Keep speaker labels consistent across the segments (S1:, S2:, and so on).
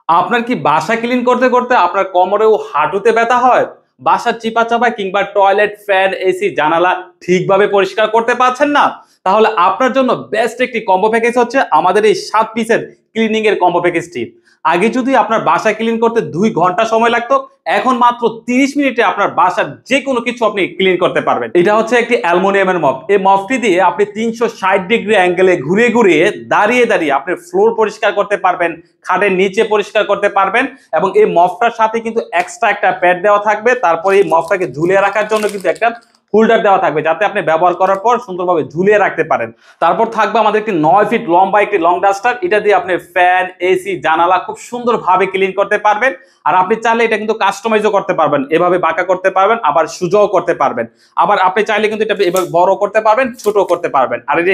S1: আপনার কি বাসা ক্লিন করতে করতে আপনার কোমরে ও হাঁটুতে ব্যথা হয়? বাসার চিপা-চাপা কিংবা টয়লেট, ফ্যান, এসি, জানালা ঠিকভাবে পরিষ্কার করতে পারছেন না? তাহলে আপনার জন্য বেস্ট একটি কম্বো প্যাকেজ হচ্ছে আমাদের এই ৭ পিসের ক্লিনিং এর কম্বো প্যাকেজটি। আগে যদি আপনার বাসা ক্লিন করতে ২ ঘন্টা সময় লাগতো, এখন মাত্র ৩০ মিনিটে আপনার বাসার যেকোনো কিছু আপনি ক্লিন করতে পারবেন। এটা হচ্ছে একটি অ্যালুমিনিয়ামের মপ। এই মপটি দিয়ে আপনি ৩৬০ ডিগ্রি অ্যাঙ্গেলে ঘুরিয়ে ঘুরিয়ে দাঁড়িয়ে দাঁড়িয়ে আপনি ফ্লোর পরিষ্কার করতে পারবেন, খাটের নিচে পরিষ্কার করতে পারবেন এবং এই মপটার সাথে কিন্তু এক্সট্রা একটা প্যাড দেওয়া থাকবে। তারপরে এই মপটাকে ঝুলিয়ে রাখার জন্য কিন্তু একটা হোল্ডার দেওয়া থাকবে যাতে আপনি ব্যবহার করার পর সুন্দরভাবে ঝুলিয়ে রাখতে পারেন। তারপর থাকবে আমাদের একটি ৯ ফিট লম্বা একটি লং ডাস্টার। এটা দিয়ে আপনি ফ্যান, এসি, জানালা খুব সুন্দরভাবে ক্লিন করতে পারবেন। আর আপনি চাইলে এটা কিন্তু কাস্টমাইজও করতে পারবেন, এভাবে বাঁকা করতে পারবেন, আবার সোজাও করতে পারবেন। আবার আপনি চাইলে কিন্তু এটা এভাবে বড় করতে পারবেন, ছোটও করতে পারবেন। আর এটা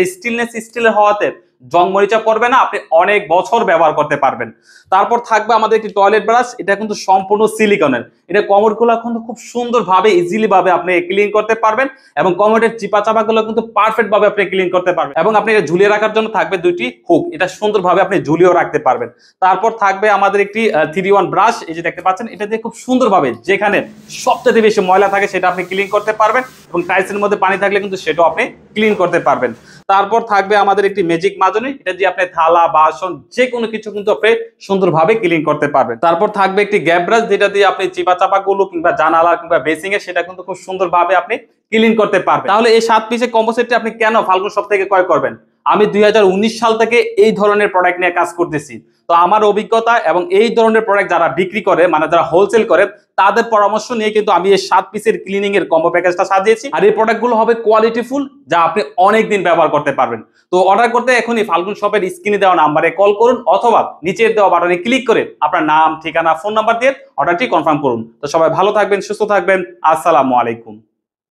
S1: স্টিলের হওয়াতে জং মরিচা পড়বে না, আপনি অনেক বছর ব্যবহার করতে পারবেন। তারপর থাকবে আমাদের একটি টয়লেট ব্রাশ। এটা কিন্তু সম্পূর্ণ সিলিকনের। এটা কোমরগুলো কিন্তু খুব সুন্দরভাবে ইজিলি ভাবে আপনি ক্লিন করতে পারবেন এবং কোমরের চিপা চাপাগুলো কিন্তু পারফেক্ট ভাবে আপনি ক্লিন করতে পারবেন। এবং আপনি এটা ঝুলিয়ে রাখার জন্য থাকবে দুইটি হুক, এটা সুন্দরভাবে আপনি ঝুলিয়েও রাখতে পারবেন। তারপর থাকবে আমাদের একটি 3-in-1 ব্রাশ, এই যে দেখতে পাচ্ছেন। এটা দিয়ে খুব সুন্দরভাবে যেখানে সবচেয়ে বেশি ময়লা থাকে সেটা আপনি ক্লিন করতে পারবেন এবং টাইলসের মধ্যে পানি থাকলে কিন্তু সেটাও আপনি ক্লিন করতে পারবেন। তারপর থাকবে আমাদের একটি ম্যাজিক মাজনি। এটা দিয়ে আপনি থালা, বাসন যে কোনো কিছু কিন্তু আপনি সুন্দরভাবে ক্লিন করতে পারবেন। তারপর থাকবে একটি গ্যাপ ব্রাশ, যেটা দিয়ে আপনি চিপা চাপা গুলো কিংবা জানালা কিংবা বেসিং এ সেটা কিন্তু খুব সুন্দরভাবে আপনি ক্লিন করতে পারবেন। তাহলে এই ৭ পিসের কম্বো সেটটি আপনি কেন ফাল্গুন শপ থেকে ক্রয় করবেন? আমি ২০১৯ সাল থেকে এই ধরনের প্রোডাক্ট নিয়ে কাজ করতেছি। তো আমার অভিজ্ঞতা এবং এই ধরনের প্রোডাক্ট যারা বিক্রি করে, মানে যারা হোলসেল করে, তাদের পরামর্শ নিয়ে কিন্তু আমি এই ৭ পিসের ক্লিনিং এর কম্বো প্যাকেজটা সাজিয়েছি। আর এই প্রোডাক্টগুলো হবে কোয়ালিটিফুল, যা আপনি অনেক দিন ব্যবহার করতে পারবেন। তো অর্ডার করতে এখনই ফাল্গুন শপের স্ক্রিনে দেওয়া নাম্বারে কল করুন অথবা নিচের দেওয়া বাটনে ক্লিক করে আপনার নাম, ঠিকানা, ফোন নাম্বার দিয়ে অর্ডারটি কনফার্ম করুন। তো সবাই ভালো থাকবেন, সুস্থ থাকবেন। আসসালামু আলাইকুম।